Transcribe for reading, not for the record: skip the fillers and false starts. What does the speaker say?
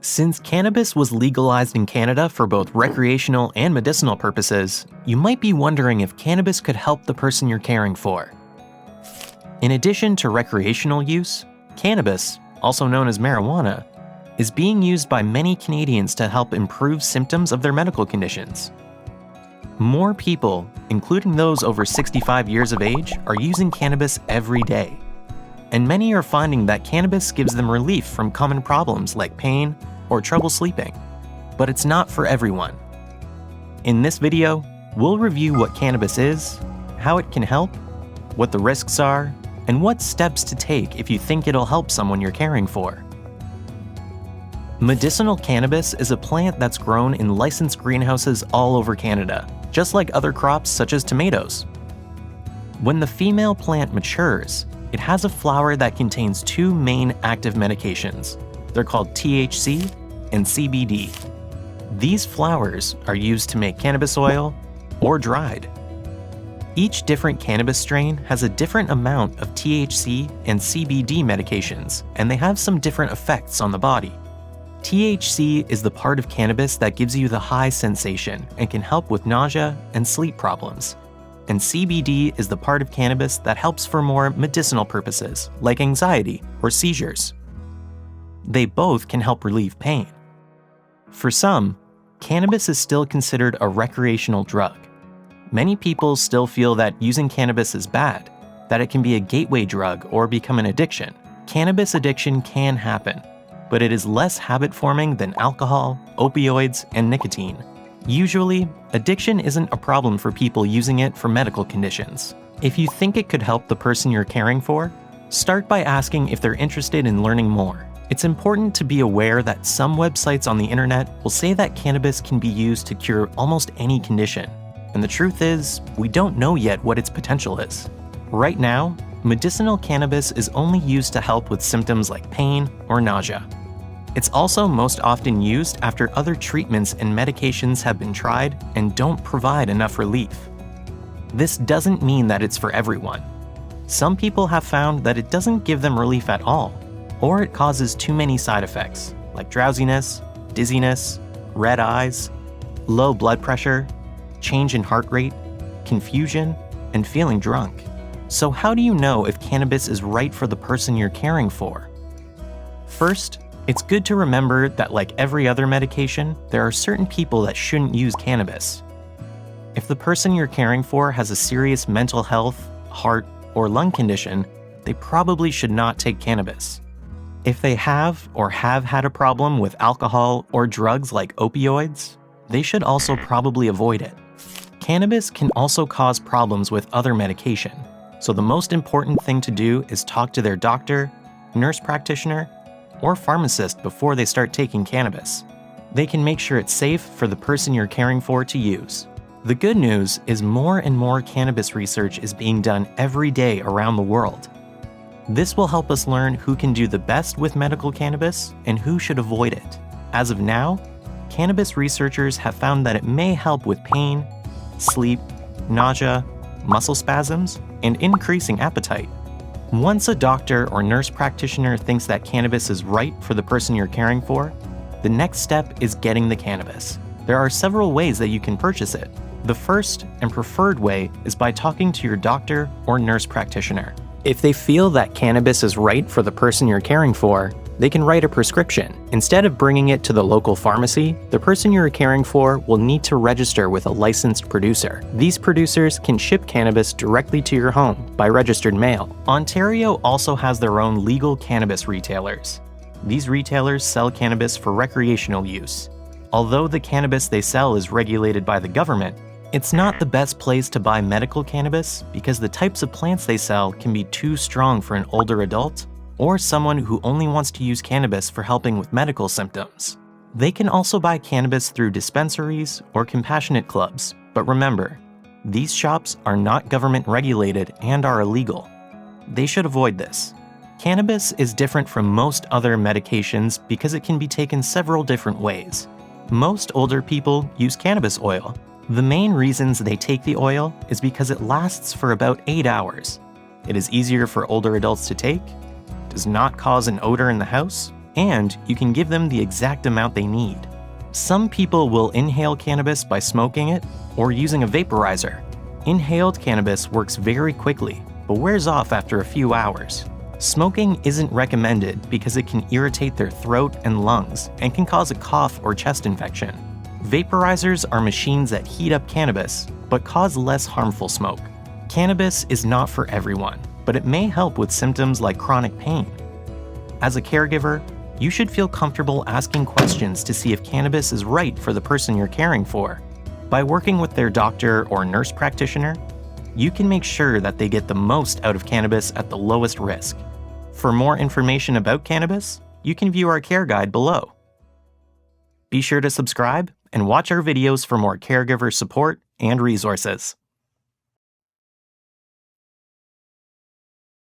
Since cannabis was legalized in Canada for both recreational and medicinal purposes, you might be wondering if cannabis could help the person you're caring for. In addition to recreational use, cannabis, also known as marijuana, is being used by many Canadians to help improve symptoms of their medical conditions. More people, including those over 65 years of age, are using cannabis every day. And many are finding that cannabis gives them relief from common problems like pain or trouble sleeping. But it's not for everyone. In this video, we'll review what cannabis is, how it can help, what the risks are, and what steps to take if you think it'll help someone you're caring for. Medicinal cannabis is a plant that's grown in licensed greenhouses all over Canada, just like other crops such as tomatoes. When the female plant matures, it has a flower that contains two main active medications. They're called THC and CBD. These flowers are used to make cannabis oil or dried. Each different cannabis strain has a different amount of THC and CBD medications, and they have some different effects on the body. THC is the part of cannabis that gives you the high sensation and can help with nausea and sleep problems. And CBD is the part of cannabis that helps for more medicinal purposes, like anxiety or seizures. They both can help relieve pain. For some, cannabis is still considered a recreational drug. Many people still feel that using cannabis is bad, that it can be a gateway drug or become an addiction. Cannabis addiction can happen, but it is less habit-forming than alcohol, opioids, and nicotine. Usually, addiction isn't a problem for people using it for medical conditions. If you think it could help the person you're caring for, start by asking if they're interested in learning more. It's important to be aware that some websites on the internet will say that cannabis can be used to cure almost any condition. And the truth is, we don't know yet what its potential is. Right now, medicinal cannabis is only used to help with symptoms like pain or nausea. It's also most often used after other treatments and medications have been tried and don't provide enough relief. This doesn't mean that it's for everyone. Some people have found that it doesn't give them relief at all, or it causes too many side effects, like drowsiness, dizziness, red eyes, low blood pressure, change in heart rate, confusion, and feeling drunk. So how do you know if cannabis is right for the person you're caring for? First, it's good to remember that like every other medication, there are certain people that shouldn't use cannabis. If the person you're caring for has a serious mental health, heart, or lung condition, they probably should not take cannabis. If they have or have had a problem with alcohol or drugs like opioids, they should also probably avoid it. Cannabis can also cause problems with other medication, so the most important thing to do is talk to their doctor, nurse practitioner, or pharmacist before they start taking cannabis. They can make sure it's safe for the person you're caring for to use. The good news is more and more cannabis research is being done every day around the world. This will help us learn who can do the best with medical cannabis and who should avoid it. As of now, cannabis researchers have found that it may help with pain, sleep, nausea, muscle spasms, and increasing appetite. Once a doctor or nurse practitioner thinks that cannabis is right for the person you're caring for, the next step is getting the cannabis. There are several ways that you can purchase it. The first and preferred way is by talking to your doctor or nurse practitioner. If they feel that cannabis is right for the person you're caring for, they can write a prescription. Instead of bringing it to the local pharmacy, the person you're caring for will need to register with a licensed producer. These producers can ship cannabis directly to your home by registered mail. Ontario also has their own legal cannabis retailers. These retailers sell cannabis for recreational use. Although the cannabis they sell is regulated by the government, it's not the best place to buy medical cannabis because the types of plants they sell can be too strong for an older adult or someone who only wants to use cannabis for helping with medical symptoms. They can also buy cannabis through dispensaries or compassionate clubs, but remember, these shops are not government regulated and are illegal. They should avoid this. Cannabis is different from most other medications because it can be taken several different ways. Most older people use cannabis oil. The main reasons they take the oil is because it lasts for about 8 hours. It is easier for older adults to take, does not cause an odor in the house, and you can give them the exact amount they need. Some people will inhale cannabis by smoking it or using a vaporizer. Inhaled cannabis works very quickly, but wears off after a few hours. Smoking isn't recommended because it can irritate their throat and lungs and can cause a cough or chest infection. Vaporizers are machines that heat up cannabis, but cause less harmful smoke. Cannabis is not for everyone, but it may help with symptoms like chronic pain. As a caregiver, you should feel comfortable asking questions to see if cannabis is right for the person you're caring for. By working with their doctor or nurse practitioner, you can make sure that they get the most out of cannabis at the lowest risk. For more information about cannabis, you can view our care guide below. Be sure to subscribe and watch our videos for more caregiver support and resources.